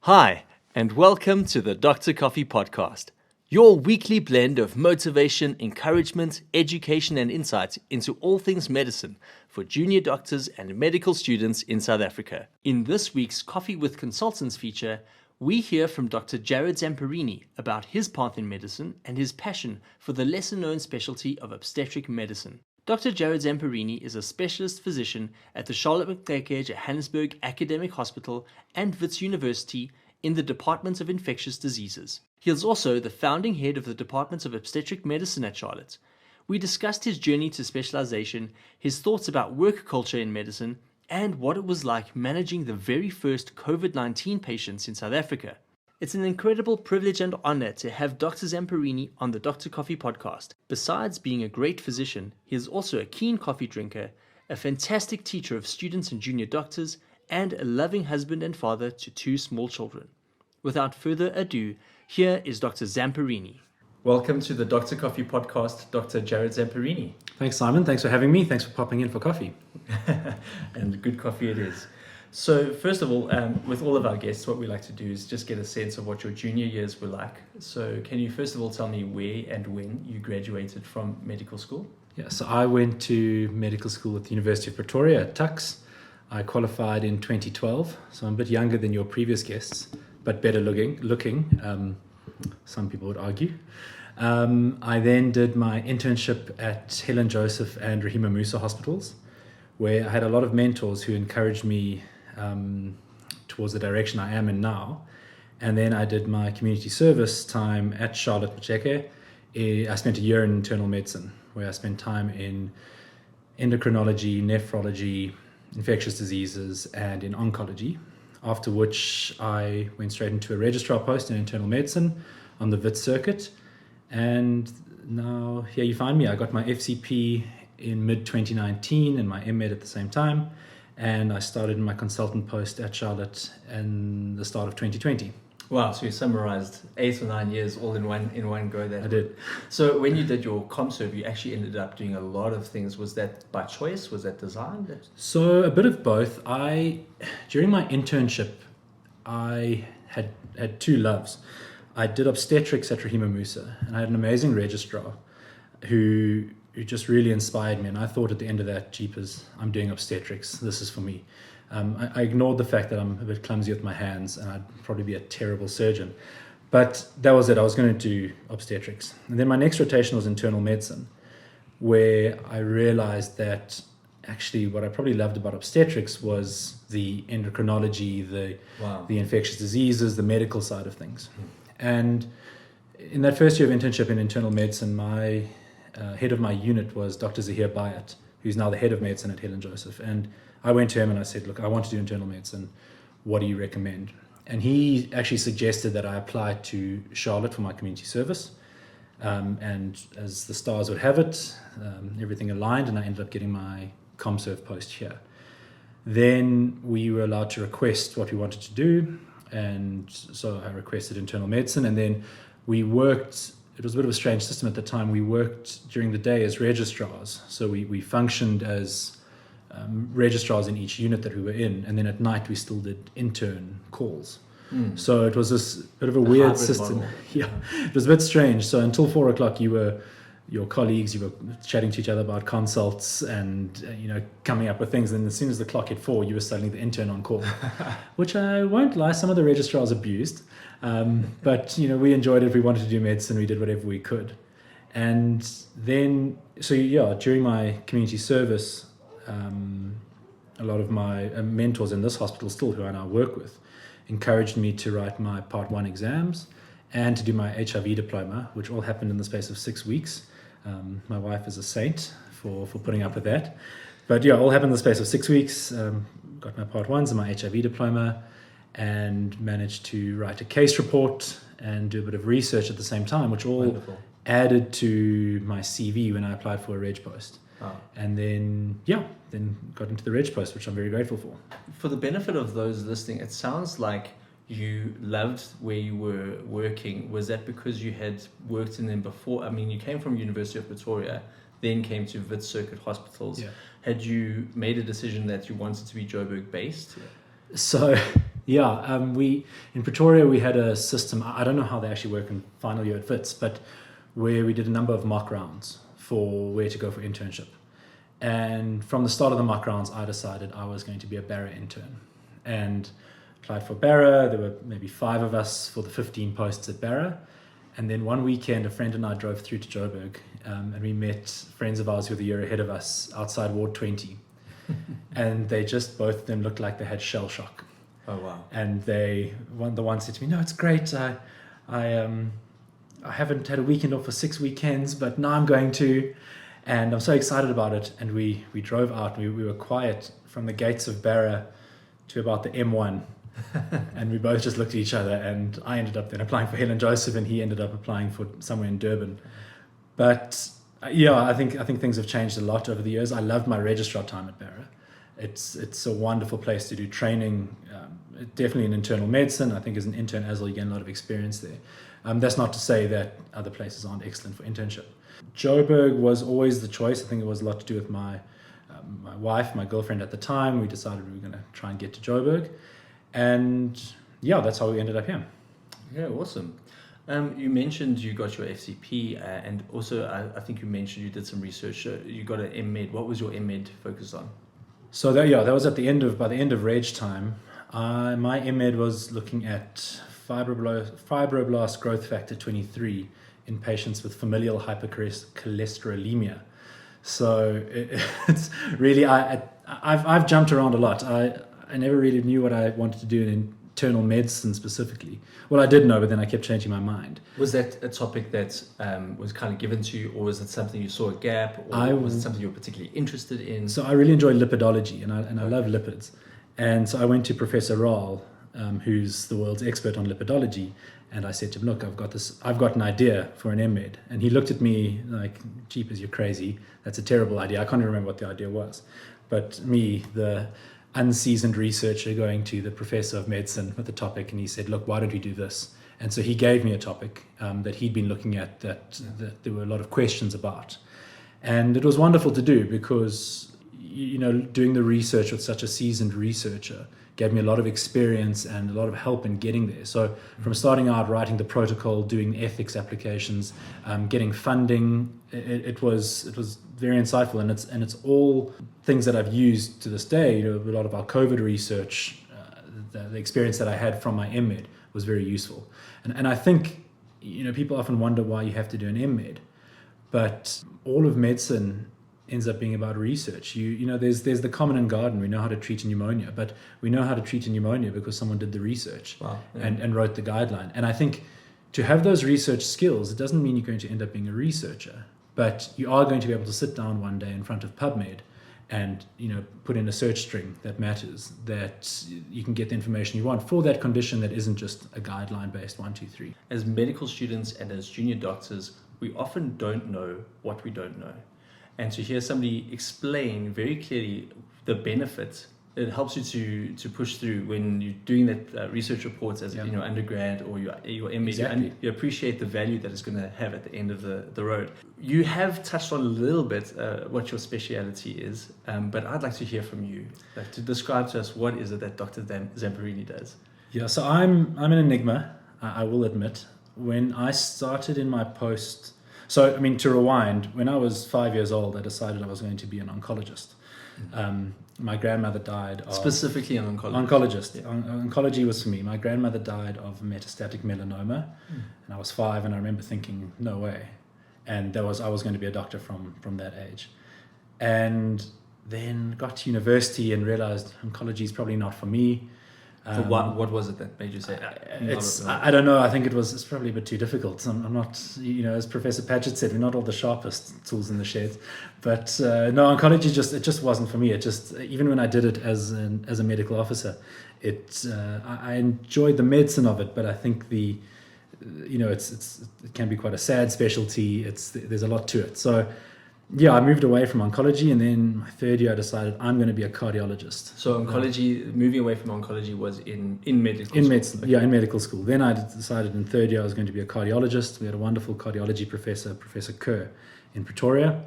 Hi, and welcome to the Dr. Coffee Podcast, your weekly blend of motivation, encouragement, education, and insight into all things medicine for junior doctors and medical students in South Africa. In this week's Coffee with Consultants feature, we hear from Dr. Jarrod Zamparini about his path in medicine and his passion for the lesser-known specialty of obstetric medicine. Dr. Jarrod Zamparini is a specialist physician at the Maxeke Johannesburg Academic Hospital and Wits University in the Department of Infectious Diseases. He is also the founding head of the Department of Obstetric Medicine at Charlotte. We discussed his journey to specialization, his thoughts about work culture in medicine, and what it was like managing the very first COVID-19 patients in South Africa. It's an incredible privilege and honor to have Dr. Zamparini on the Dr. Coffee Podcast. Besides being a great physician, he is also a keen coffee drinker, a fantastic teacher of students and junior doctors, and a loving husband and father to 2 small children. Without further ado, here is Dr. Zamparini. Welcome to the Dr. Coffee Podcast, Dr. Jarrod Zamparini. Thanks, Simon. Thanks for having me. Thanks for popping in for coffee. And good coffee it is. So first of all, with all of our guests, what we like to do is just get a sense of what your junior years were like. So can you first of all tell me where and when you graduated from medical school? Yeah, so I went to medical school at the University of Pretoria at Tuks. I qualified in 2012, so I'm a bit younger than your previous guests, but better looking, some people would argue. I then did my internship at Helen Joseph and Rahima Musa hospitals, where I had a lot of mentors who encouraged me towards the direction I am in now. And then I did my community service time at Charlotte Maxeke. I spent a year in internal medicine, where I spent time in endocrinology, nephrology, infectious diseases, and in oncology. After which I went straight into a registrar post in internal medicine on the Wits circuit. And now here you find me. I got my FCP in mid-2019 and my MMed at the same time. And I started my consultant post at Charlotte in the start of 2020. Wow, so you summarized 8 or 9 years all in one go there. I did. So when you did your ComServe, you actually ended up doing a lot of things. Was that by choice? Was that design? So a bit of both. During my internship, I had 2 loves. I did obstetrics at Rahima Musa, and I had an amazing registrar who just really inspired me. And I thought at the end of that, jeepers, I'm doing obstetrics. This is for me. I ignored the fact that I'm a bit clumsy with my hands and I'd probably be a terrible surgeon. But that was it. I was going to do obstetrics. And then my next rotation was internal medicine, where I realized that actually what I probably loved about obstetrics was the endocrinology, the infectious diseases, the medical side of things. And in that first year of internship in internal medicine, my head of my unit was Dr. Zamprini Bayat, who's now the head of medicine at Helen Joseph. And I went to him and I said, look, I want to do internal medicine. What do you recommend? And he actually suggested that I apply to Charlotte for my community service. And as the stars would have it, everything aligned and I ended up getting my ComServe post here. Then we were allowed to request what we wanted to do. And so I requested internal medicine, and then we worked. It was a bit of a strange system at the time. We worked during the day as registrars. So we functioned as registrars in each unit that we were in. And then at night, we still did intern calls. So it was this bit of a weird system. Model. Yeah, it was a bit strange. So until 4 o'clock, your colleagues, you were chatting to each other about consults and, coming up with things. And as soon as the clock hit 4, you were suddenly the intern on call, which I won't lie, some of the registrars abused. But, we enjoyed it. We wanted to do medicine. We did whatever we could. And then, during my community service, a lot of my mentors in this hospital still, who I now work with, encouraged me to write my Part 1 exams and to do my HIV diploma, which all happened in the space of 6 weeks. My wife is a saint for putting up with that. But all happened in the space of 6 weeks. Got my Part 1s and my HIV diploma, and managed to write a case report and do a bit of research at the same time, which all Wonderful. Added to my CV when I applied for a reg post. Oh. And then got into the reg post, which I'm very grateful for. For the benefit of those listening, it sounds like you loved where you were working. Was that because you had worked in them before? I mean, you came from University of Pretoria, then came to Wits Circuit hospitals. Yeah. Had you made a decision that you wanted to be Joburg based? Yeah. So, yeah, we in Pretoria we had a system. I don't know how they actually work in final year at Wits, but where we did a number of mock rounds for where to go for internship. And from the start of the mock rounds, I decided I was going to be a Barra intern, and applied for Barra. There were maybe 5 of us for the 15 posts at Barra. And then one weekend, a friend and I drove through to Joburg, and we met friends of ours who were the year ahead of us outside Ward 20. And they just, both of them looked like they had shell shock. Oh, wow. And the one said to me, "No, it's great. I haven't had a weekend off for 6 weekends, but now I'm going to, and I'm so excited about it." And we drove out. We were quiet from the gates of Barra to about the M1. And we both just looked at each other, and I ended up then applying for Helen Joseph, and he ended up applying for somewhere in Durban. But yeah, I think things have changed a lot over the years. I loved my registrar time at Barra. It's a wonderful place to do training. Definitely in internal medicine. I think as an intern as well, you get a lot of experience there. That's not to say that other places aren't excellent for internship. Joburg was always the choice. I think it was a lot to do with my wife, my girlfriend at the time. We decided we were going to try and get to Joburg. And yeah, that's how we ended up here. Yeah, awesome. You mentioned you got your FCP, and also I think you mentioned you did some research. You got an M.Med. What was your M.Med focused on? So that was by the end of Reg time. My M.Med was looking at fibroblast growth factor 23 in patients with familial hypercholesterolemia. So it's really, I've jumped around a lot. I never really knew what I wanted to do in internal medicine specifically. Well, I did know, but then I kept changing my mind. Was that a topic that was kind of given to you, or was it something you saw a gap, or was it something you were particularly interested in? So I really enjoy lipidology, and I love lipids. And so I went to Professor Rahl, who's the world's expert on lipidology, and I said to him, "Look, I've got an idea for an M.Med." And he looked at me like, "Jeepers, you're crazy. That's a terrible idea." I can't even remember what the idea was. But me, the unseasoned researcher, going to the professor of medicine with the topic, and he said, "Look, why don't we do this?" And so he gave me a topic that he'd been looking at that there were a lot of questions about. And it was wonderful to do because, doing the research with such a seasoned researcher gave me a lot of experience and a lot of help in getting there. So from starting out, writing the protocol, doing ethics applications, getting funding, it was very insightful, and it's all things that I've used to this day. A lot of our COVID research, the experience that I had from my M.Med was very useful. And I think, people often wonder why you have to do an M.Med, but all of medicine ends up being about research. There's the common and garden. We know how to treat a pneumonia, but we know how to treat a pneumonia because someone did the research. Wow, yeah. and wrote the guideline. And I think to have those research skills, it doesn't mean you're going to end up being a researcher, but you are going to be able to sit down one day in front of PubMed and put in a search string that matters, that you can get the information you want for that condition that isn't just a guideline based 1, 2, 3. As medical students and as junior doctors, we often don't know what we don't know. And to hear somebody explain very clearly the benefit, it helps you to push through when you're doing that research reports as undergrad or your M.Med. Exactly. You appreciate the value that it's going to have at the end of the road. You have touched on a little bit what your speciality is, but I'd like to hear from you, to describe to us what is it that Dr. Zamparini does. Yeah, so I'm an enigma, I will admit. When I started in my post, to rewind, when I was 5 years old, I decided I was going to be an oncologist. My grandmother died of... Specifically an oncologist. Oncologist. Yeah. Oncology was for me. My grandmother died of metastatic melanoma, and I was 5, and I remember thinking, no way. And I was going to be a doctor from that age. And then got to university and realized oncology is probably not for me. So what was it that made you say I don't know. I think it's probably a bit too difficult. I'm not, as Professor Patchett said, we're not all the sharpest tools in the shed. But no, oncology it just wasn't for me. It just, even when I did it as a medical officer, I enjoyed the medicine of it, but I think it can be quite a sad specialty. There's a lot to it. So yeah, I moved away from oncology, and then my 3rd year I decided I'm going to be a cardiologist. So moving away from oncology was in medical school? In medicine, okay. Yeah, in medical school. Then I decided in 3rd year I was going to be a cardiologist. We had a wonderful cardiology professor, Professor Kerr, in Pretoria.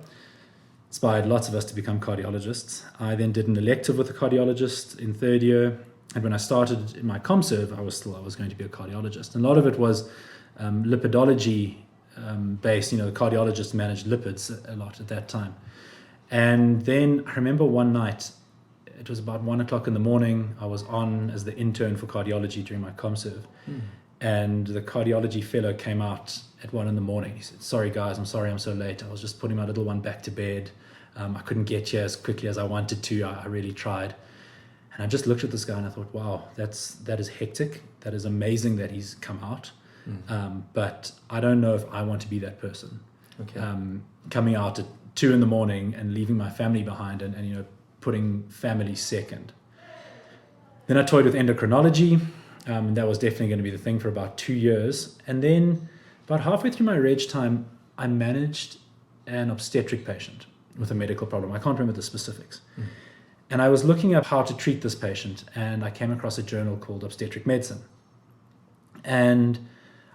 Inspired lots of us to become cardiologists. I then did an elective with a cardiologist in 3rd year. And when I started in my ComServe, I was going to be a cardiologist. And a lot of it was lipidology based. The cardiologists managed lipids a lot at that time. And then I remember one night, it was about 1 o'clock in the morning. I was on as the intern for cardiology during my ComServe. And the cardiology fellow came out at 1 in the morning. He said, "Sorry guys, I'm sorry I'm so late. I was just putting my little one back to bed. I couldn't get here as quickly as I wanted to. I really tried." And I just looked at this guy and I thought, wow, that is hectic. That is amazing that he's come out. But I don't know if I want to be that person. Okay. Coming out at 2 in the morning and leaving my family behind and putting family second. Then I toyed with endocrinology. That was definitely going to be the thing for about 2 years. And then about halfway through my reg time, I managed an obstetric patient with a medical problem. I can't remember the specifics. And I was looking up how to treat this patient, and I came across a journal called Obstetric Medicine. And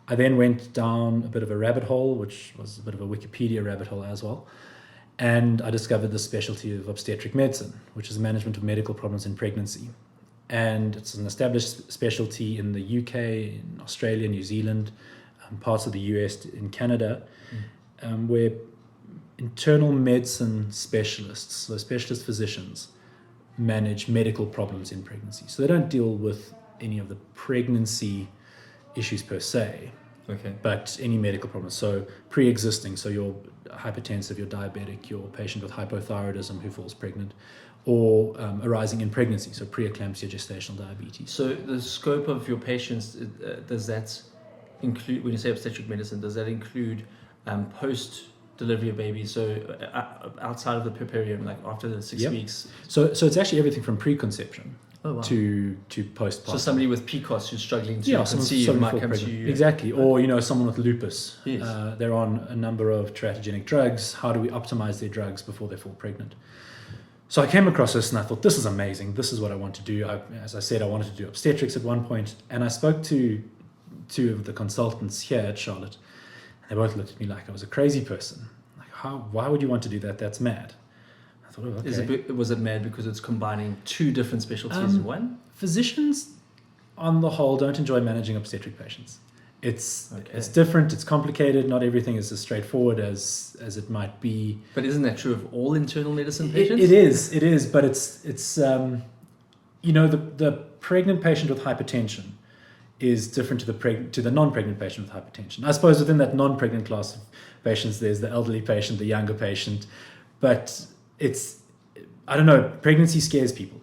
I then went down a bit of a rabbit hole, which was a bit of a Wikipedia rabbit hole as well. And I discovered the specialty of obstetric medicine, which is management of medical problems in pregnancy. And it's an established specialty in the UK, in Australia, New Zealand, parts of the US, in Canada, where internal medicine specialists, so specialist physicians, manage medical problems in pregnancy. So they don't deal with any of the pregnancy issues per se, but any medical problems. So pre-existing, so you're hypertensive, you're diabetic, you're a patient with hypothyroidism who falls pregnant, or arising in pregnancy, so preeclampsia, gestational diabetes. So the scope of your patients, does that include, when you say obstetric medicine, does that include post-delivery of babies, so outside of the period, like after the 6 weeks? So it's actually everything from preconception to postpartum. So somebody with PCOS who's struggling to conceive might come to you. Exactly, or someone with lupus. Yes. They're on a number of teratogenic drugs. How do we optimize their drugs before they fall pregnant? So I came across this and I thought, this is amazing. This is what I want to do. As I said, I wanted to do obstetrics at one point. And I spoke to two of the consultants here at Charlotte. They both looked at me like I was a crazy person. Like, why would you want to do that? That's mad. I thought, oh, okay. Was it mad because it's combining two different specialties in one? Physicians, on the whole, don't enjoy managing obstetric patients. It's different, it's complicated, not everything is as straightforward as it might be. But isn't that true of all internal medicine patients? It is, but it's the pregnant patient with hypertension is different to the non-pregnant patient with hypertension. I suppose within that non-pregnant class of patients, there's the elderly patient, the younger patient, but I don't know, pregnancy scares people.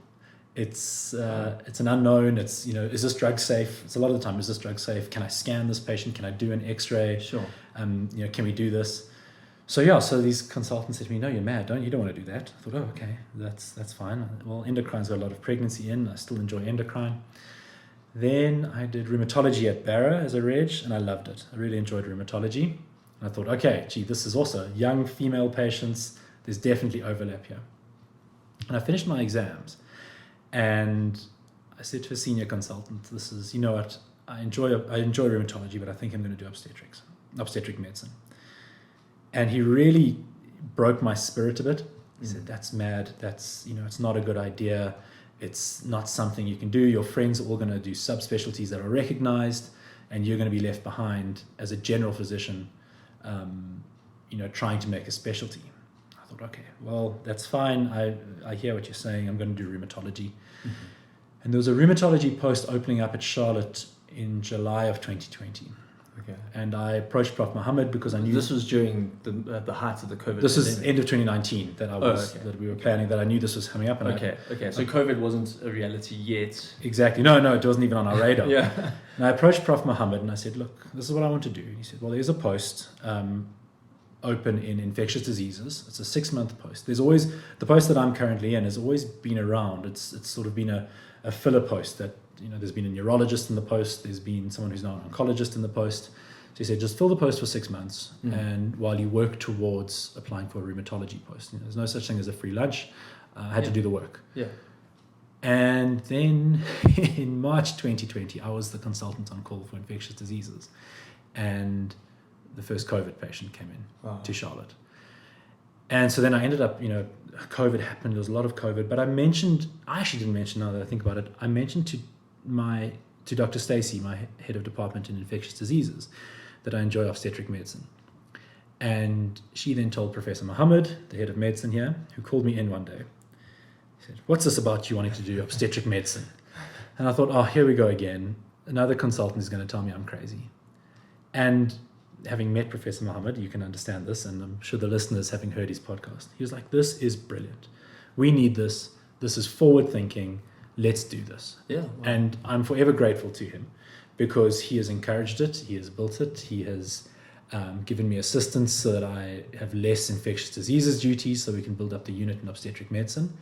It's an unknown. It's, is this drug safe? It's a lot of the time, is this drug safe? Can I scan this patient? Can I do an X-ray? Sure. Can we do this? So these consultants said to me, no, you're mad. You don't want to do that. I thought, oh, okay, that's fine. Well, endocrine's got a lot of pregnancy in. I still enjoy endocrine. Then I did rheumatology at Barra as a reg, and I loved it. I really enjoyed rheumatology. And I thought, okay, this is also young female patients. There's definitely overlap here. And I finished my exams. And I said to a senior consultant, this is, what, I enjoy rheumatology, but I think I'm going to do obstetric medicine. And he really broke my spirit a bit. He said, that's mad. That's, it's not a good idea. It's not something you can do. Your friends are all going to do subspecialties that are recognized, and you're going to be left behind as a general physician, trying to make a specialty. I thought, okay, well, that's fine. I hear what you're saying. I'm going to do rheumatology. Mm-hmm. And there was a rheumatology post opening up at Charlotte in July of 2020. Okay. And I approached Prof. Muhammad because I knew... This was during the height of the COVID This was end of 2019 that we were planning, that I knew this was coming up. And So COVID wasn't a reality yet. Exactly. No, it wasn't even on our radar. Yeah. And I approached Prof. Muhammad and I said, look, this is what I want to do. And he said, well, there's a post... open in infectious diseases. It's a 6-month post. There's always, the post that I'm currently in has always been around. It's sort of been a filler post that, there's been a neurologist in the post, there's been someone who's now an oncologist in the post. So he said, just fill the post for 6 months and while you work towards applying for a rheumatology post. There's no such thing as a free lunch. I had to do the work. Yeah. And then in March 2020, I was the consultant on call for infectious diseases. And the first COVID patient came in to Charlotte. And so then I ended up, COVID happened. There was a lot of COVID, but I actually didn't mention, now that I think about it, I mentioned to Dr. Stacey, my head of department in infectious diseases, that I enjoy obstetric medicine. And she then told Professor Mohammed, the head of medicine here, who called me in one day. He said, "What's this about you wanting to do obstetric medicine?" And I thought, oh, here we go again. Another consultant is going to tell me I'm crazy. And having met Professor Mohammed, you can understand this, and I'm sure the listeners, having heard his podcast, he was like, "This is brilliant. We need this. This is forward thinking. Let's do this." Yeah. Wow. And I'm forever grateful to him because he has encouraged it. He has built it. He has given me assistance so that I have less infectious diseases duties so we can build up the unit in obstetric medicine.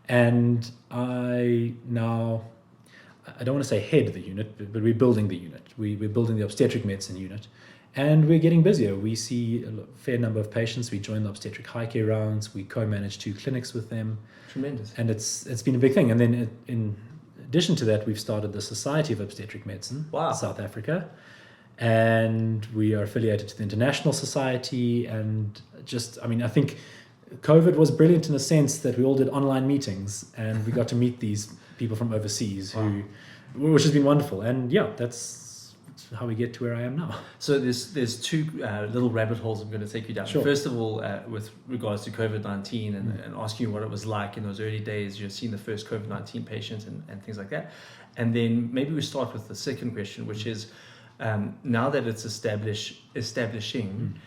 And I don't want to say head the unit, but we're building the unit. We're building the obstetric medicine unit. And we're getting busier. We see a fair number of patients. We join the obstetric high care rounds. We co-manage 2 clinics with them. Tremendous. And it's been a big thing. And then in addition to that, we've started the Society of Obstetric Medicine in South Africa. And we are affiliated to the International Society. And I think COVID was brilliant in the sense that we all did online meetings and we got to meet these people from overseas which has been wonderful. And yeah, that's how we get to where I am now. So there's 2 little rabbit holes I'm going to take you down. Sure. First of all, with regards to COVID-19 and asking you what it was like in those early days, seeing the first COVID-19 patient and things like that. And then maybe we start with the second question, which is now that it's establishing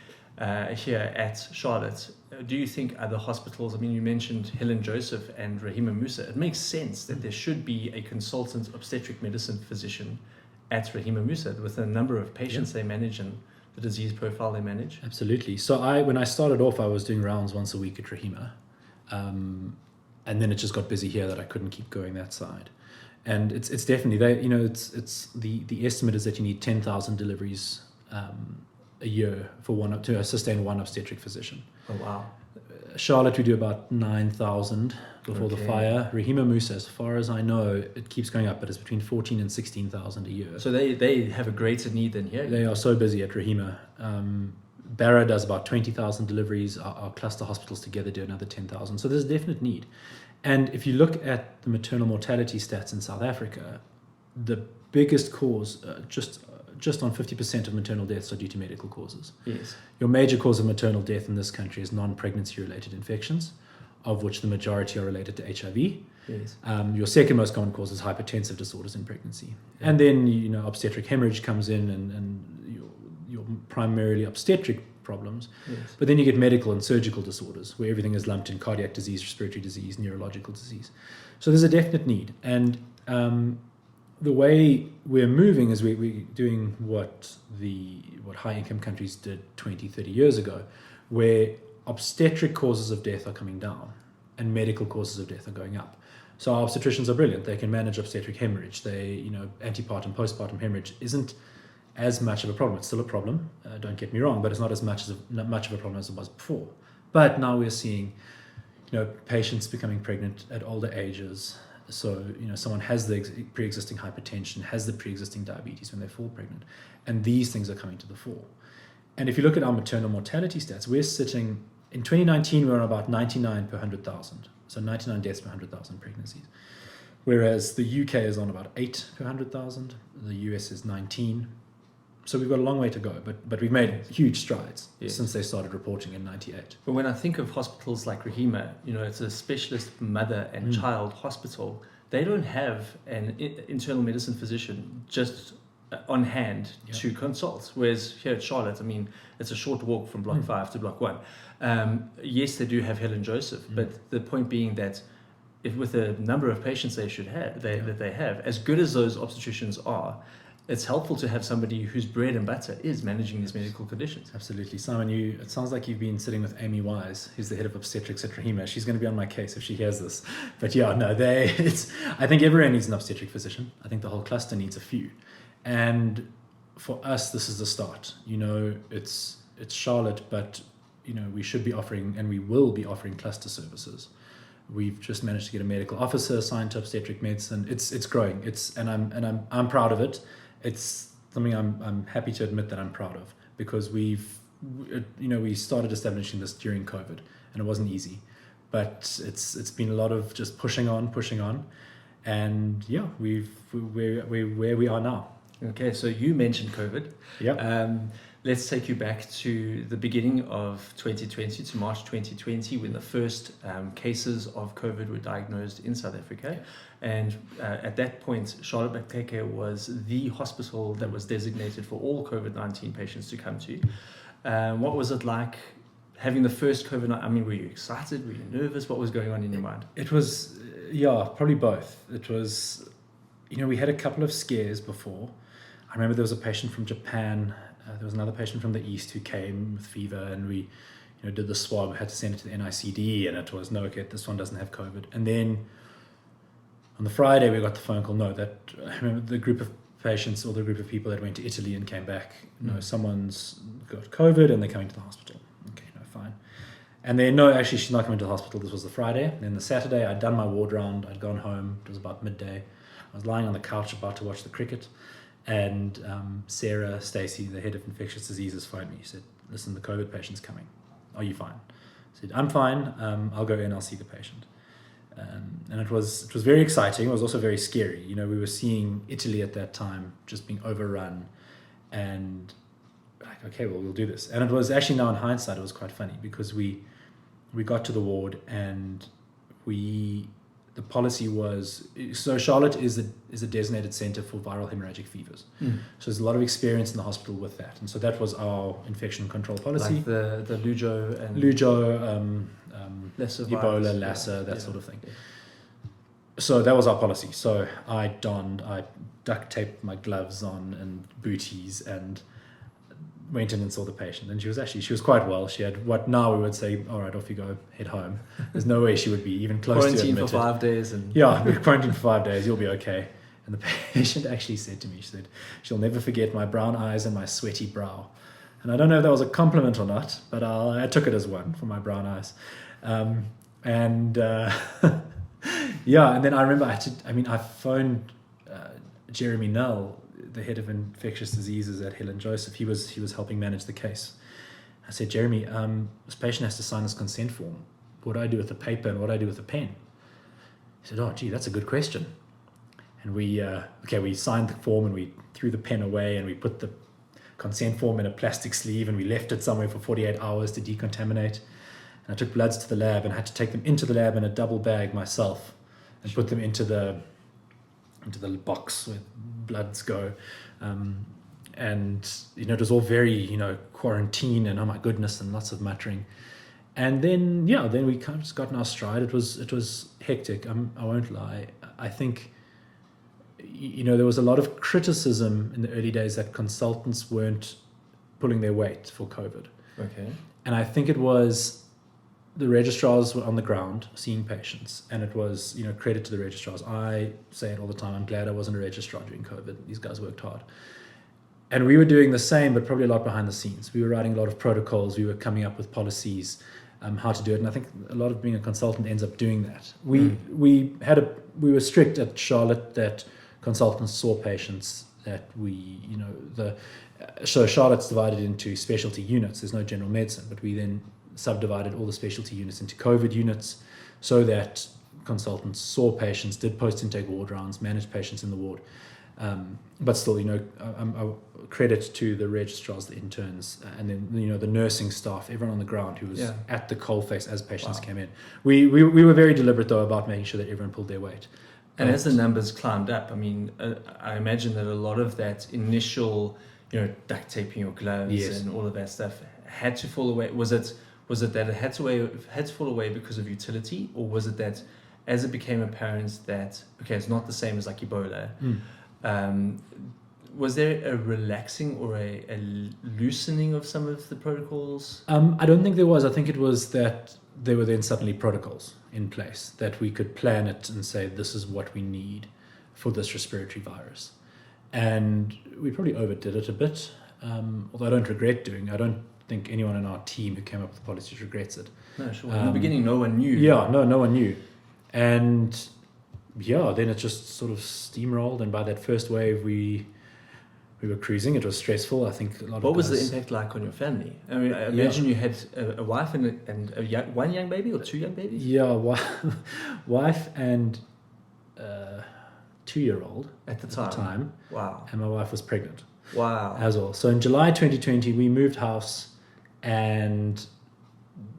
here at Charlotte, do you think other hospitals, you mentioned Helen Joseph and Rahima Musa, it makes sense that there should be a consultant obstetric medicine physician at Rahima Musa with the number of patients they manage and the disease profile they manage? Absolutely. So when I started off, I was doing rounds once a week at Rahima. And then it just got busy here that I couldn't keep going that side. And it's definitely, it's the estimate is that you need 10,000 deliveries a year to sustain one obstetric physician. Oh, wow. Charlotte, we do about 9,000 before the fire. Rahima Musa, as far as I know, it keeps going up, but it's between 14 and 16,000 a year. So they have a greater need than here. They are so busy at Rahima. Barra does about 20,000 deliveries. Our cluster hospitals together do another 10,000. So there's a definite need. And if you look at the maternal mortality stats in South Africa, the biggest cause, just on 50% of maternal deaths are due to medical causes. Yes. Your major cause of maternal death in this country is non-pregnancy related infections, of which the majority are related to HIV. Yes. Your second most common cause is hypertensive disorders in pregnancy. Yeah. And then, obstetric hemorrhage comes in and your primarily obstetric problems. Yes. But then you get medical and surgical disorders where everything is lumped in: cardiac disease, respiratory disease, neurological disease. So there's a definite need. And the way we're moving is we're doing what high income countries did 20, 30 years ago, where obstetric causes of death are coming down and medical causes of death are going up. So our obstetricians are brilliant. They can manage obstetric hemorrhage. Antepartum, postpartum hemorrhage isn't as much of a problem. It's still a problem, don't get me wrong, but it's not as much of a problem as it was before. But now we're seeing, patients becoming pregnant at older ages. So, someone has the pre-existing hypertension, has the pre-existing diabetes when they fall pregnant, and these things are coming to the fore. And if you look at our maternal mortality stats, we're sitting, in 2019, we were on about 99 per 100,000. So 99 deaths per 100,000 pregnancies. Whereas the UK is on about 8 per 100,000. The US is 19. So we've got a long way to go, but we've made huge strides since they started reporting in 98. But when I think of hospitals like Rahima, it's a specialist mother and child hospital. They don't have an internal medicine physician just on hand to consult. Whereas here at Charlotte, it's a short walk from Block 5 to Block 1. Yes, they do have Helen Joseph, but the point being that with the number of patients they should have, that they have, as good as those obstetricians are, it's helpful to have somebody whose bread and butter is managing these medical conditions. Absolutely. Simon, it sounds like you've been sitting with Amy Wise, who's the head of obstetrics at Rahima. She's going to be on my case if she hears this. But I think everyone needs an obstetric physician. I think the whole cluster needs a few. And for us, this is the start. It's Charlotte, but we should be offering, and we will be offering, cluster services. We've just managed to get a medical officer assigned to obstetric medicine. It's growing. I'm proud of it. It's something I'm happy to admit that I'm proud of, because we've we started establishing this during COVID, and it wasn't easy, but it's been a lot of just pushing on, and yeah, we're where we are now. Okay, so you mentioned COVID. Yeah. Let's take you back to the beginning of 2020, to March 2020, when the first cases of COVID were diagnosed in South Africa. And at that point, Charlotte Maxeke was the hospital that was designated for all COVID-19 patients to come to. What was it like having the first COVID? I mean, were you excited? Were you nervous? What was going on in your mind? It was, probably both. It was, we had a couple of scares before. I remember there was a patient from Japan. There was another patient from the East who came with fever, and we, did the swab, had to send it to the NICD, and it was, no, okay, this one doesn't have COVID. And then on the Friday, we got the phone call, I remember the group of patients, or the group of people that went to Italy and came back, someone's got COVID and they're coming to the hospital. Okay, no, fine. And then, no, actually, she's not coming to the hospital. This was the Friday. And then the Saturday, I'd done my ward round. I'd gone home. It was about midday. I was lying on the couch about to watch the cricket. And Sarah Stacey, the head of Infectious Diseases, phoned me. She said, listen, the COVID patient's coming. Are you fine? I said, I'm fine. I'll go in. I'll see the patient. And it was very exciting. It was also very scary. We were seeing Italy at that time just being overrun. And like, okay, well, we'll do this. And it was actually, now in hindsight, it was quite funny because we got to the ward, and the policy was, so Charlotte is a designated center for viral hemorrhagic fevers. So there's a lot of experience in the hospital with that. And so that was our infection control policy. Like the Lujo and Ebola, Lassa, that sort of thing. Yeah. So that was our policy. So I duct taped my gloves on and booties and went in and saw the patient. And she was quite well. She had what now we would say, all right, off you go, head home. There's no way she would be even close to admitted. Quarantine for 5 days. Yeah, quarantine for 5 days, you'll be okay. And the patient actually said to me, she said, she'll never forget my brown eyes and my sweaty brow. And I don't know if that was a compliment or not, but I took it as one for my brown eyes. And then I remember I phoned Jeremy Null, the head of Infectious Diseases at Helen Joseph. He was helping manage the case. I said, Jeremy, this patient has to sign this consent form. What do I do with the paper and what do I do with the pen? He said, oh, gee, that's a good question. And we signed the form and we threw the pen away and we put the consent form in a plastic sleeve and we left it somewhere for 48 hours to decontaminate. And I took bloods to the lab and had to take them into the lab in a double bag myself and put them into the box where bloods go. And it was all very quarantine and oh my goodness and lots of muttering. And then we kind of just got in our stride. It was hectic. I won't lie. I think there was a lot of criticism in the early days that consultants weren't pulling their weight for COVID. Okay. And I think it was the registrars were on the ground seeing patients, and it was credit to the registrars. I say it all the time. I'm glad I wasn't a registrar during COVID. These guys worked hard. And we were doing the same, but probably a lot behind the scenes. We were writing a lot of protocols. We were coming up with policies, how to do it. And I think a lot of being a consultant ends up doing that. We were strict at Charlotte that consultants saw patients that so Charlotte's divided into specialty units. There's no general medicine, but we then subdivided all the specialty units into COVID units so that consultants saw patients, did post-intake ward rounds, managed patients in the ward. But still, credit to the registrars, the interns, and then, the nursing staff, everyone on the ground who was at the coalface as patients came in. We were very deliberate, though, about making sure that everyone pulled their weight. And as the numbers climbed up, I imagine that a lot of that initial, duct taping your gloves and all of that stuff had to fall away. Was it that it had to fall away because of utility, or was it that as it became apparent that it's not the same as like Ebola? Was there a relaxing or a loosening of some of the protocols? I don't think there was. I think it was that there were then suddenly protocols in place that we could plan it and say, this is what we need for this respiratory virus. And we probably overdid it a bit, although I don't regret doing it. I don't think anyone in our team who came up with the policies regrets it. No, sure. In the beginning, no one knew. Yeah, no one knew. And then it just sort of steamrolled. And by that first wave, we we were cruising. It was stressful. I think a lot What of was the guys- impact like on your family? I mean, I imagine you had a wife and one young baby or two young babies? Yeah, wife and 2-year-old At the time. Wow. and my wife was pregnant Wow. as well. So in July 2020, we moved house, and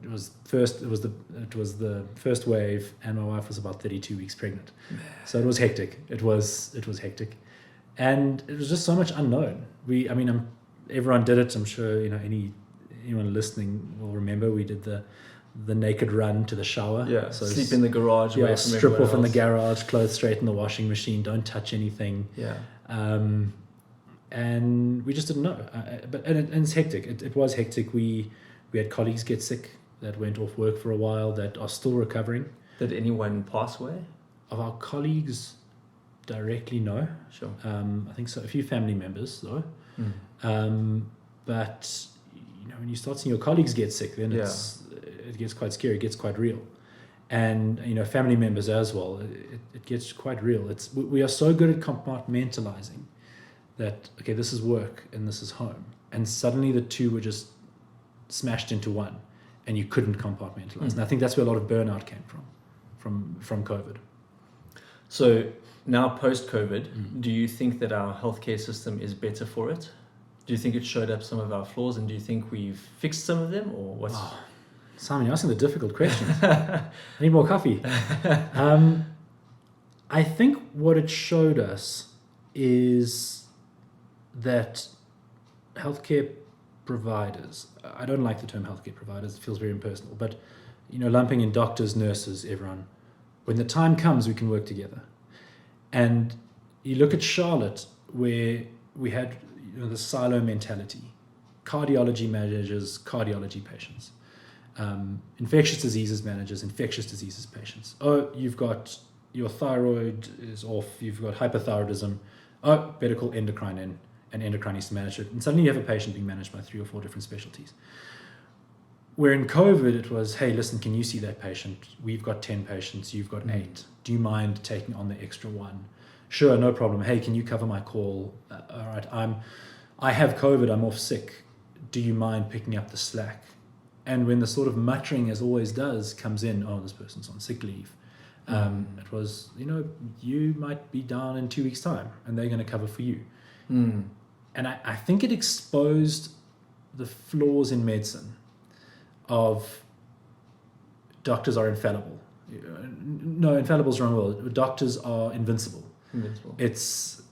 it was the first wave, and my wife was about 32 weeks pregnant. So it was hectic. It was hectic, and it was just so much unknown. Everyone did it. I'm sure anyone listening will remember. We did the naked run to the shower. Yeah. So sleep in the garage. Away from strip everyone off in the else. garage, clothes straight in the washing machine. Don't touch anything. Yeah. And we just didn't know. And it's hectic. It was hectic. We had colleagues get sick that went off work for a while that are still recovering. Did anyone pass away? Of our colleagues, directly, no. Sure. I think so. A few family members, though. But when you start seeing your colleagues get sick, then it gets quite scary. It gets quite real. And family members as well. It gets quite real. We are so good at compartmentalizing that, okay, this is work and this is home, and suddenly the two were just smashed into one, and you couldn't compartmentalize. And I think that's where a lot of burnout came from COVID. So now post-COVID, do you think that our healthcare system is better for it? Do you think it showed up some of our flaws, and do you think we've fixed some of them, or what's... Oh, Simon, you're asking the difficult questions. I need more coffee. I think what it showed us is that healthcare providers, I don't like the term healthcare providers, it feels very impersonal, but lumping in doctors, nurses, everyone, when the time comes, we can work together. And you look at Charlotte, where we had the silo mentality. Cardiology managers, cardiology patients. Infectious diseases managers, infectious diseases patients. Oh, you've got your thyroid is off, you've got hypothyroidism. Oh, better call endocrine in, and endocrine needs to manage it. And suddenly you have a patient being managed by 3 or 4 different specialties. Where in COVID, it was, hey, listen, can you see that patient? We've got 10 patients, you've got 8. Do you mind taking on the extra one? Sure, no problem. Hey, can you cover my call? All right, I have COVID, I'm off sick. Do you mind picking up the slack? And when the sort of muttering, as always does, comes in, oh, this person's on sick leave. It was, you might be down in 2 weeks' time, and they're going to cover for you. And I think it exposed the flaws in medicine of doctors are infallible. No, infallible is the wrong word. Doctors are invincible. It's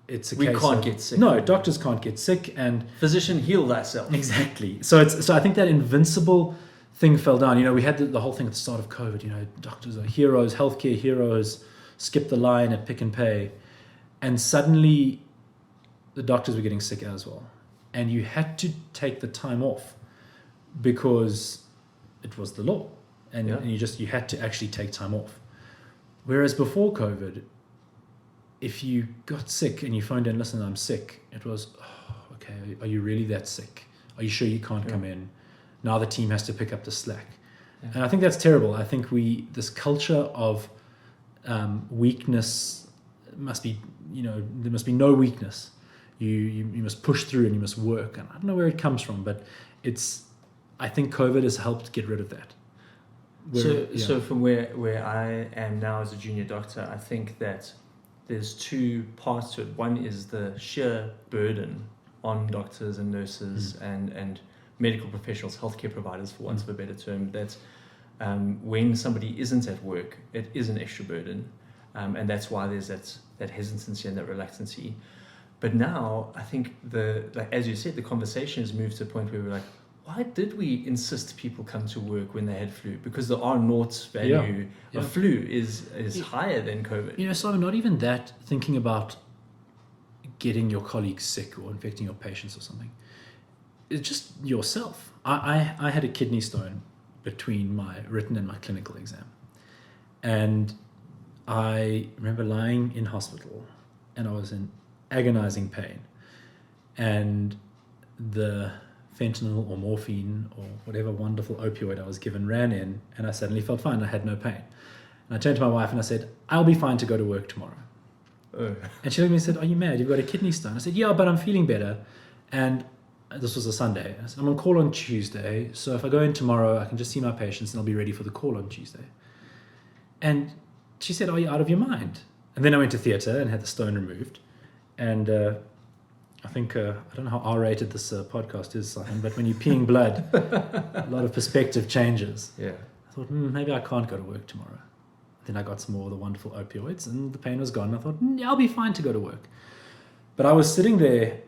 a case we can't get sick. No, doctors can't get sick, and physician, heal thyself. Exactly. So I think that invincible thing fell down. We had the whole thing at the start of COVID. Doctors are heroes, healthcare heroes. Skip the line at Pick and Pay, and suddenly the doctors were getting sick as well, and you had to take the time off because it was the law, and you had to actually take time off. Whereas before COVID, if you got sick and you phoned in, listen, I'm sick, it was, oh, okay, are you really that sick? Are you sure you can't come in? Now the team has to pick up the slack. Yeah. And I think that's terrible. I think this culture of weakness must be, there must be no weakness. You must push through and you must work. And I don't know where it comes from, but I think COVID has helped get rid of that. So from where I am now as a junior doctor, I think that there's 2 parts to it. One is the sheer burden on doctors and nurses and medical professionals, healthcare providers, for want of a better term, that when somebody isn't at work, it is an extra burden. And that's why there's that hesitancy and that reluctancy. But now I think as you said, the conversation has moved to a point where we're like, why did we insist people come to work when they had flu? Because the R0 value of flu is higher than COVID. Simon, not even that, thinking about getting your colleagues sick or infecting your patients or something. It's just yourself. I had a kidney stone between my written and my clinical exam. And I remember lying in hospital and I was in agonizing pain. And the fentanyl or morphine or whatever wonderful opioid I was given ran in, and I suddenly felt fine. I had no pain. And I turned to my wife and I said, I'll be fine to go to work tomorrow. And she looked at me and said, are you mad? You've got a kidney stone. I said, yeah, but I'm feeling better. And this was a Sunday. I said, I'm on call on Tuesday. So if I go in tomorrow, I can just see my patients and I'll be ready for the call on Tuesday. And she said, are you out of your mind? And then I went to theatre and had the stone removed. And I think, I don't know how R-rated this podcast is, Simon, but when you're peeing blood, a lot of perspective changes. Yeah. I thought, maybe I can't go to work tomorrow. Then I got some more of the wonderful opioids and the pain was gone. I thought, yeah, I'll be fine to go to work. But I was sitting there,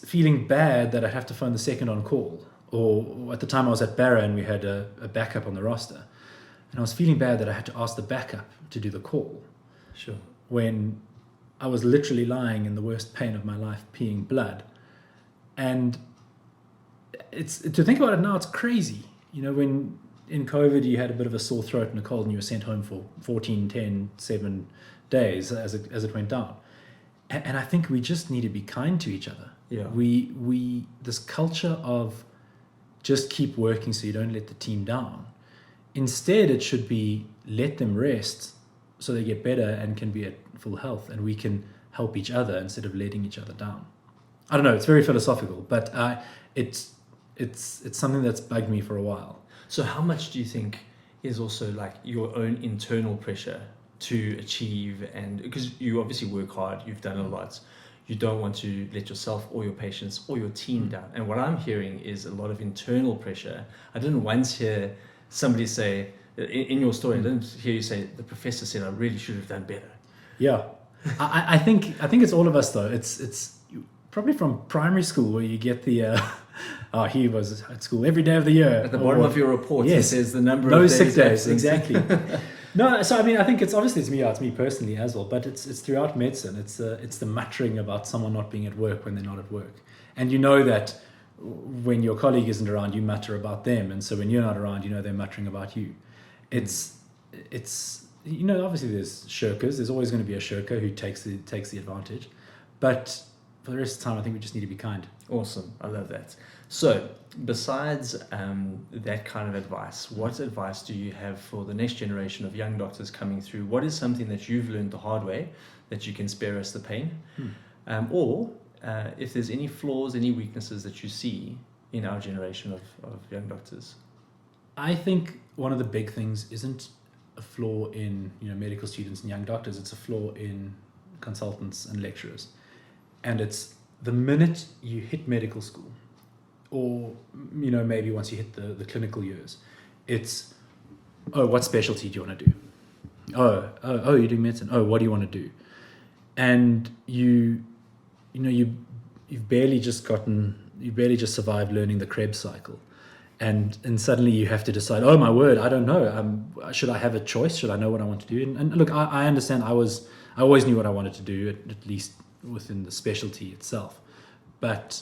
feeling bad that I'd have to phone the second on call. Or at the time I was at Barra and we had a backup on the roster. And I was feeling bad that I had to ask the backup to do the call. Sure. When I was literally lying in the worst pain of my life, peeing blood. And it's to think about it now, it's crazy. When in COVID you had a bit of a sore throat and a cold and you were sent home for 14, 10, 7 days as it went down. And I think we just need to be kind to each other. Yeah. We this culture of just keep working so you don't let the team down. Instead, it should be let them rest so they get better and can be at full health, and we can help each other instead of letting each other down. I don't know, it's very philosophical, but it's something that's bugged me for a while. So how much do you think is also like your own internal pressure to achieve, and because you obviously work hard, you've done a lot, you don't want to let yourself or your patients or your team down. And what I'm hearing is a lot of internal pressure. I didn't once hear somebody say, in your story, I didn't hear you say, the professor said I really should have done better. Yeah, I think it's all of us though. It's probably from primary school where you get the he was at school every day of the year. At the bottom of your report, yes, it says the number no of days. No sick days, absent. exactly. No, so I mean, I think it's obviously it's me personally as well, but it's throughout medicine. It's the muttering about someone not being at work when they're not at work, and that when your colleague isn't around, you mutter about them, and so when you're not around, they're muttering about you. It's obviously there's shirkers. There's always going to be a shirker who takes the advantage, but for the rest of the time, I think we just need to be kind. Awesome, I love that. So, besides that kind of advice, what advice do you have for the next generation of young doctors coming through? What is something that you've learned the hard way that you can spare us the pain? Or if there's any flaws, any weaknesses that you see in our generation of young doctors? I think one of the big things isn't a flaw in medical students and young doctors. It's a flaw in consultants and lecturers. And it's the minute you hit medical school, or maybe once you hit the clinical years, it's, oh, what specialty do you want to do? Oh, you're doing medicine. Oh, what do you want to do? And you've barely just survived learning the Krebs cycle, and suddenly you have to decide, oh my word, I don't know. Should I have a choice? Should I know what I want to do? And look, I understand. I always knew what I wanted to do, at least within the specialty itself, but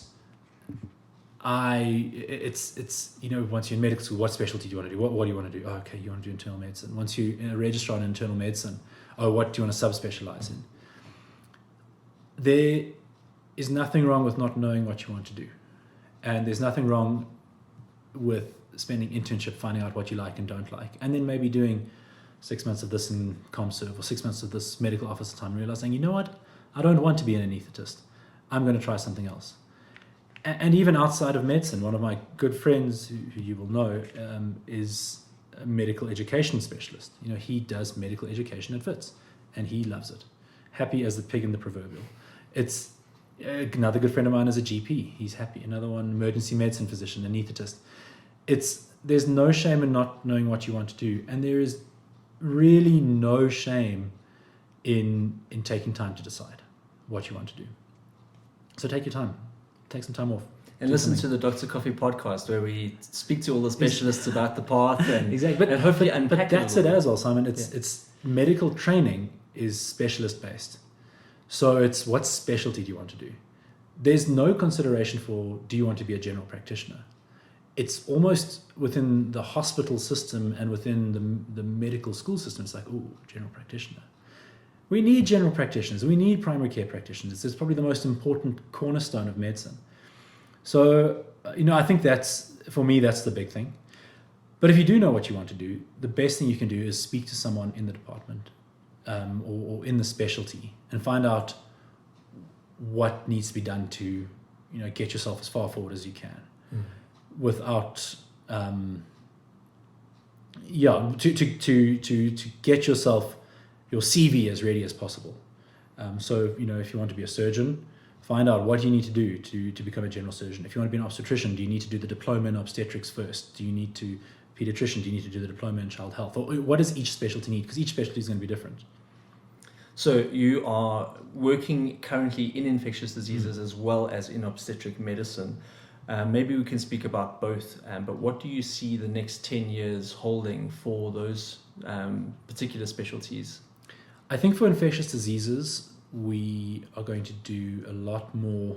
it's once you're in medical school, what specialty do you want to do? What do you want to do? Oh, okay, you want to do internal medicine. Once you're a registrar in internal medicine, what do you want to subspecialize in? There is nothing wrong with not knowing what you want to do, and there's nothing wrong with spending internship finding out what you like and don't like, and then maybe doing 6 months of this in ComServe or 6 months of this medical officer time, realizing, you know what, I don't want to be an anaesthetist. I'm going to try something else. And even outside of medicine, one of my good friends who you will know is a medical education specialist. He does medical education at Wits, and he loves it. Happy as the pig in the proverbial. It's another good friend of mine is a GP. He's happy. Another one, emergency medicine physician, anaesthetist. There's no shame in not knowing what you want to do, and there is really no shame in taking time to decide what you want to do. So take your time. Take some time off. And listen to the Dr. Coffee podcast where we speak to all the specialists about the path and, exactly. and hopefully unpack But that's it as well, Simon. It's medical training is specialist based. So it's what specialty do you want to do? There's no consideration for do you want to be a general practitioner? It's almost within the hospital system and within the medical school system. It's like, oh, general practitioner. We need general practitioners. We need primary care practitioners. It's probably the most important cornerstone of medicine. So, I think for me, that's the big thing. But if you do know what you want to do, the best thing you can do is speak to someone in the department. or in the specialty, and find out what needs to be done to, get yourself as far forward as you can, without, to get yourself, your CV as ready as possible. So, if you want to be a surgeon, find out what you need to do to become a general surgeon. If you want to be an obstetrician, do you need to do the diploma in obstetrics first? Do you need to, pediatrician, do you need to do the diploma in child health? Or what does each specialty need? Because each specialty is going to be different. So you are working currently in infectious diseases as well as in obstetric medicine. Maybe we can speak about both, but what do you see the next 10 years holding for those particular specialties? I think for infectious diseases, we are going to do a lot more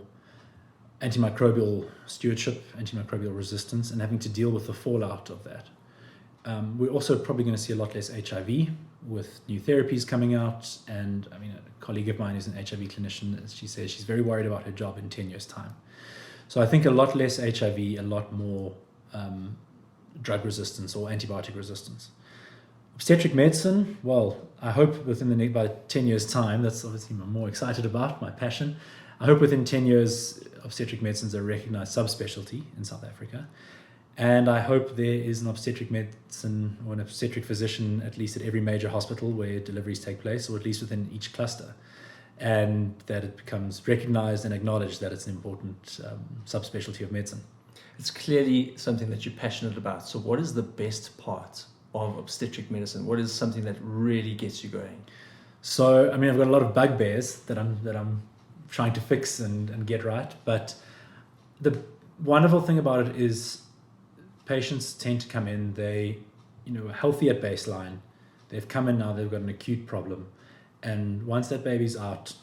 antimicrobial stewardship, antimicrobial resistance, and having to deal with the fallout of that. We're also probably going to see a lot less HIV with new therapies coming out. And a colleague of mine is an HIV clinician. As she says, she's very worried about her job in 10 years' time. So I think a lot less HIV, a lot more drug resistance or antibiotic resistance. Obstetric medicine, well, I hope by 10 years' time, that's obviously I'm more excited about, my passion. I hope within 10 years, obstetric medicine is a recognized subspecialty in South Africa. And I hope there is an obstetric medicine or an obstetric physician, at least at every major hospital where deliveries take place, or at least within each cluster. And that it becomes recognized and acknowledged that it's an important subspecialty of medicine. It's clearly something that you're passionate about. So what is the best part of obstetric medicine? What is something that really gets you going? So, I've got a lot of bugbears that I'm trying to fix and get right. But the wonderful thing about it is patients tend to come in, they, are healthy at baseline. They've come in now, they've got an acute problem. And once that baby's out,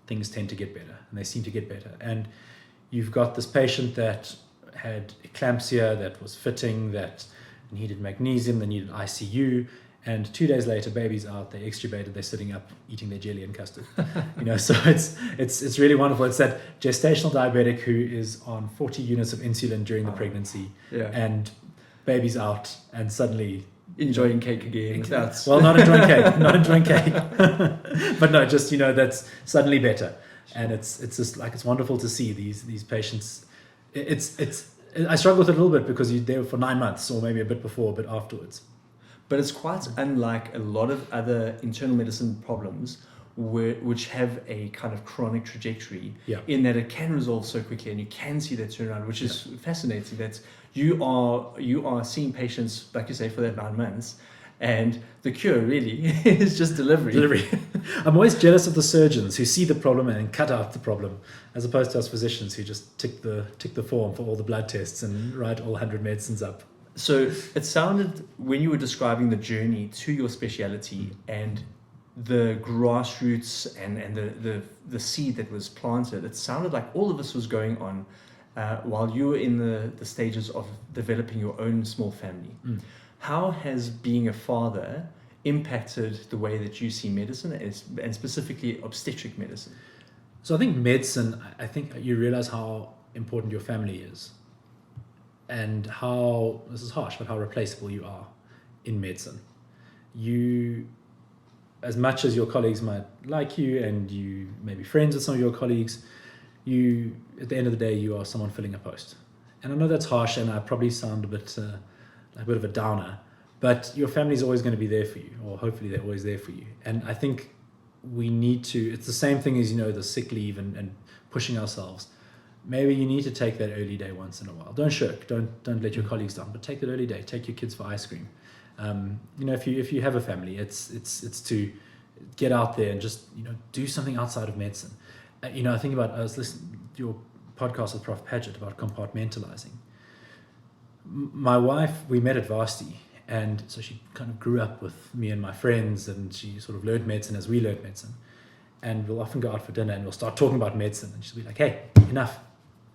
things tend to get better, and they seem to get better. And you've got this patient that had eclampsia, that was fitting, that needed magnesium, they needed ICU, and 2 days later, baby's out, they're extubated, they're sitting up eating their jelly and custard. So it's really wonderful. It's that gestational diabetic who is on 40 units of insulin during the pregnancy, and baby's out, and suddenly enjoying cake again. Well, not enjoying cake, but no, just that's suddenly better, and it's just like, it's wonderful to see these patients. I struggle with it a little bit because you're there for 9 months, or maybe a bit before, but afterwards. But it's quite unlike a lot of other internal medicine problems which have a kind of chronic trajectory, in that it can resolve so quickly and you can see that turnaround, which is fascinating, that you are seeing patients, like you say, for that 9 months, and the cure really is just delivery. I'm always jealous of the surgeons who see the problem and cut out the problem, as opposed to us physicians who just tick the form for all the blood tests and write all 100 medicines up. So it sounded, when you were describing the journey to your speciality and the grassroots and the seed that was planted, it sounded like all of this was going on while you were in the stages of developing your own small family. How has being a father impacted the way that you see medicine, and specifically obstetric medicine? So I think medicine, I think you realize how important your family is, and how, this is harsh, but how replaceable you are in medicine. You, as much as your colleagues might like you, and you may be friends with some of your colleagues, you, at the end of the day, you are someone filling a post. And I know that's harsh, and I probably sound a bit of a downer, but your family is always going to be there for you, or hopefully they're always there for you. And I think we need to, it's the same thing as, the sick leave and pushing ourselves. Maybe you need to take that early day once in a while. Don't shirk, don't let your colleagues down, but take that early day, take your kids for ice cream. If you have a family, it's to get out there and just, do something outside of medicine. I was listening to your podcast with Prof. Paget about compartmentalizing. My wife, we met at varsity, and so she kind of grew up with me and my friends, and she sort of learned medicine as we learned medicine. And we'll often go out for dinner and we'll start talking about medicine, and she'll be like, "Hey, enough,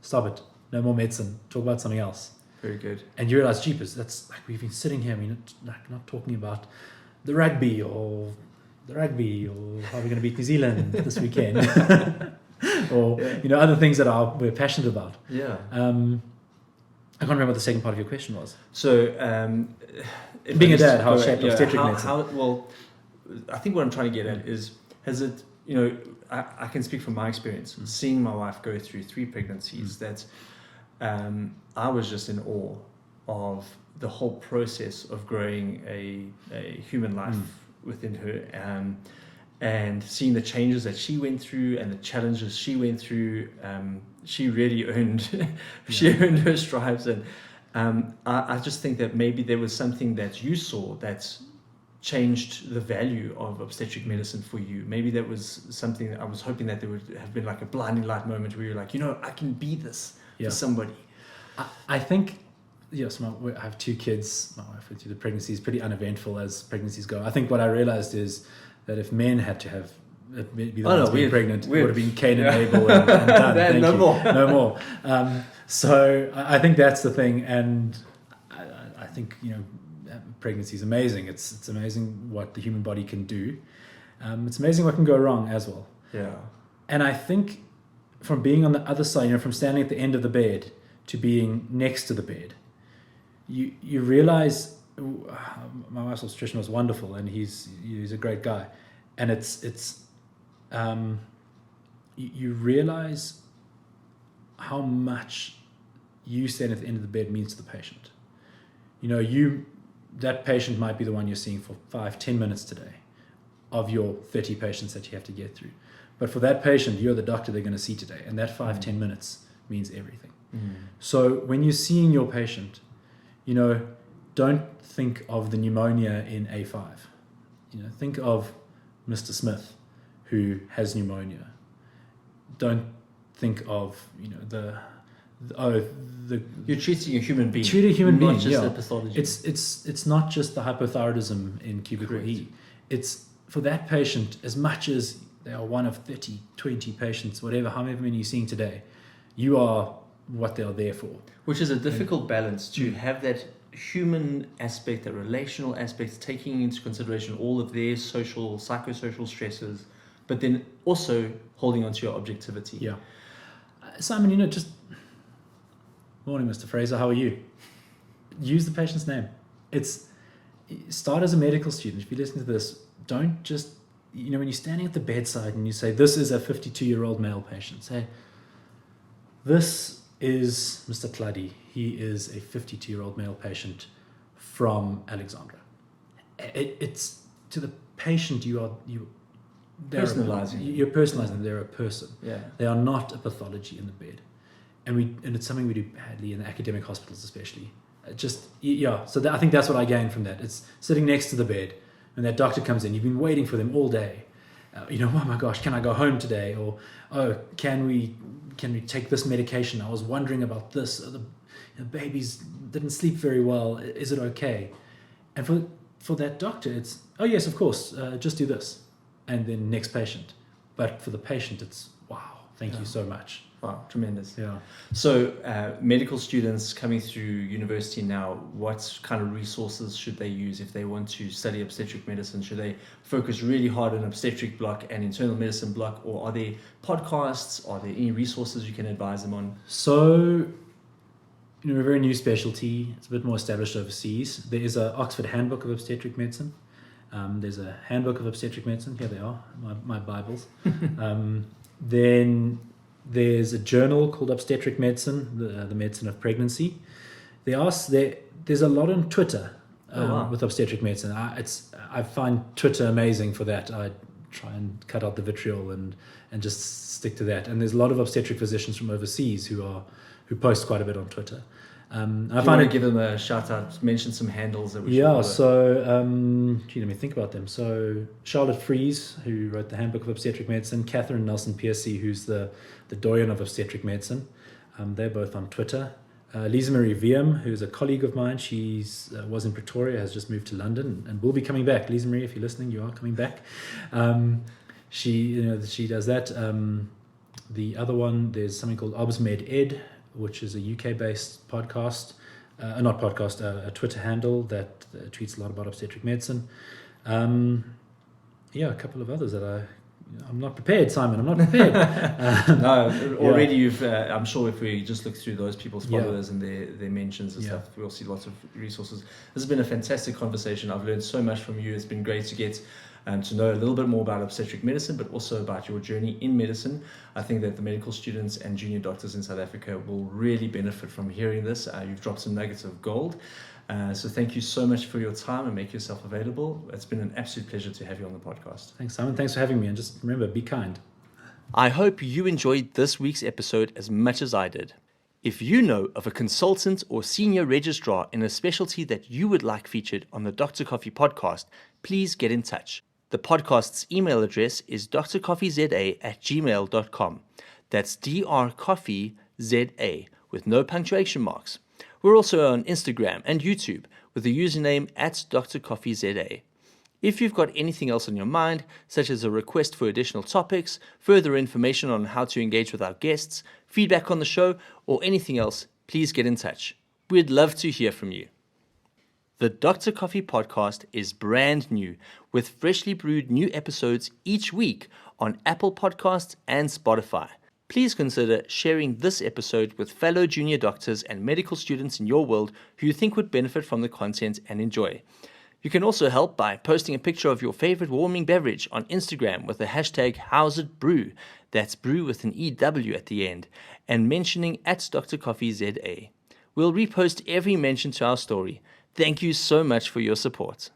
stop it, no more medicine, talk about something else." Very good. And you realize, jeepers, that's like, we've been sitting here, we're not talking about the rugby or how we're going to beat New Zealand this weekend, or other things that we're passionate about. I can't remember what the second part of your question was. So, being a dad, how it shaped obstetric medicine. I think what I'm trying to get at is, has it, I can speak from my experience, seeing my wife go through 3 pregnancies, that I was just in awe of the whole process of growing a human life within her, and seeing the changes that she went through and the challenges she went through. She really earned earned her stripes, and I just think that maybe there was something that you saw that changed the value of obstetric medicine for you. Maybe that was something that I was hoping that there would have been like a blinding light moment where you're like, I can be this for somebody. I think, yes, I have 2 kids. My wife went through the pregnancy is pretty uneventful as pregnancies go. I think what I realized is that if men had to have be the ones being pregnant, it would have been Cain and Abel and done. No more. So I think that's the thing, and I think pregnancy is amazing. It's amazing what the human body can do. It's amazing what can go wrong as well. Yeah. And I think from being on the other side, from standing at the end of the bed to being next to the bed, you realize my wife's obstetrician was wonderful, and he's a great guy, and you realize how much you stand at the end of the bed means to the patient. That patient might be the one you're seeing for 5-10 minutes today of your 30 patients that you have to get through. But for that patient, you're the doctor they're going to see today. And that 5-10 minutes means everything. So when you're seeing your patient, don't think of the pneumonia in A5. Think of Mr. Smith who has pneumonia. Don't think of, you're treating a human being. Treat a human being, not just a pathology. It's not just the hypothyroidism in cubicle E. It's for that patient, as much as they are one of 30, 20 patients, whatever, however many you're seeing today, you are what they are there for. Which is a difficult balance to have that human aspect, that relational aspect, taking into consideration all of their psychosocial stresses, but then also holding on to your objectivity. Yeah. Simon, just... Morning, Mr. Fraser. How are you? Use the patient's name. Start as a medical student. If you listen to this, don't just, when you're standing at the bedside and you say, this is a 52-year-old male patient, say, this is Mr. Kladi. He is a 52-year-old male patient from Alexandra. It's to the patient you're personalizing. You're personalizing. They're a person. Yeah. They are not a pathology in the bed. And it's something we do badly in the academic hospitals, especially. So I think that's what I gained from that. It's sitting next to the bed, and that doctor comes in. You've been waiting for them all day. Oh my gosh, can I go home today? Or can we take this medication? I was wondering about this. The babies didn't sleep very well. Is it okay? And for that doctor, it's yes, of course. Just do this, and then next patient. But for the patient, it's wow. Thank you so much. Wow, tremendous. Yeah. So medical students coming through university now, what kind of resources should they use if they want to study obstetric medicine? Should they focus really hard on obstetric block and internal medicine block, or are there podcasts? Are there any resources you can advise them on? So, we're a very new specialty. It's a bit more established overseas. There is an Oxford Handbook of Obstetric Medicine. There's a Handbook of Obstetric Medicine. Here they are, my Bibles. Then there's a journal called Obstetric Medicine, the medicine of pregnancy. There's a lot on Twitter with obstetric medicine. I find Twitter amazing for that. I try and cut out the vitriol and just stick to that. And there's a lot of obstetric physicians from overseas who post quite a bit on Twitter. I find to give them a shout out, mention some handles that we should follow. So let me think about them. So Charlotte Fries, who wrote the Handbook of Obstetric Medicine, Catherine Nelson-Piercy, who's the doyen of obstetric medicine. They're both on Twitter. Lisa Marie Wiem, who's a colleague of mine, was in Pretoria, has just moved to London and will be coming back. Lisa Marie, if you're listening, you are coming back. She does that. The other one, there's something called ObsMed Ed, which is a UK-based podcast, a Twitter handle that tweets a lot about obstetric medicine. A couple of others that I'm not prepared, Simon. I'm not prepared. No, already you've. I'm sure if we just look through those people's followers and their mentions and stuff, we'll see lots of resources. This has been a fantastic conversation. I've learned so much from you. It's been great to get to know a little bit more about obstetric medicine, but also about your journey in medicine. I think that the medical students and junior doctors in South Africa will really benefit from hearing this. You've dropped some nuggets of gold. So thank you so much for your time and make yourself available. It's been an absolute pleasure to have you on the podcast. Thanks, Simon. Thanks for having me. And just remember, be kind. I hope you enjoyed this week's episode as much as I did. If you know of a consultant or senior registrar in a specialty that you would like featured on the Dr. Coffee podcast, please get in touch. The podcast's email address is drcoffeeza@gmail.com. That's drcoffeeza with no punctuation marks. We're also on Instagram and YouTube with the username @drcoffeeza. If you've got anything else on your mind, such as a request for additional topics, further information on how to engage with our guests, feedback on the show, or anything else, please get in touch. We'd love to hear from you. The Dr. Coffee podcast is brand new, with freshly brewed new episodes each week on Apple Podcasts and Spotify. Please consider sharing this episode with fellow junior doctors and medical students in your world who you think would benefit from the content and enjoy. You can also help by posting a picture of your favorite warming beverage on Instagram with the hashtag #HowsItBrew, that's brew with an EW at the end, and mentioning @DrCoffeeZA. We'll repost every mention to our story. Thank you so much for your support.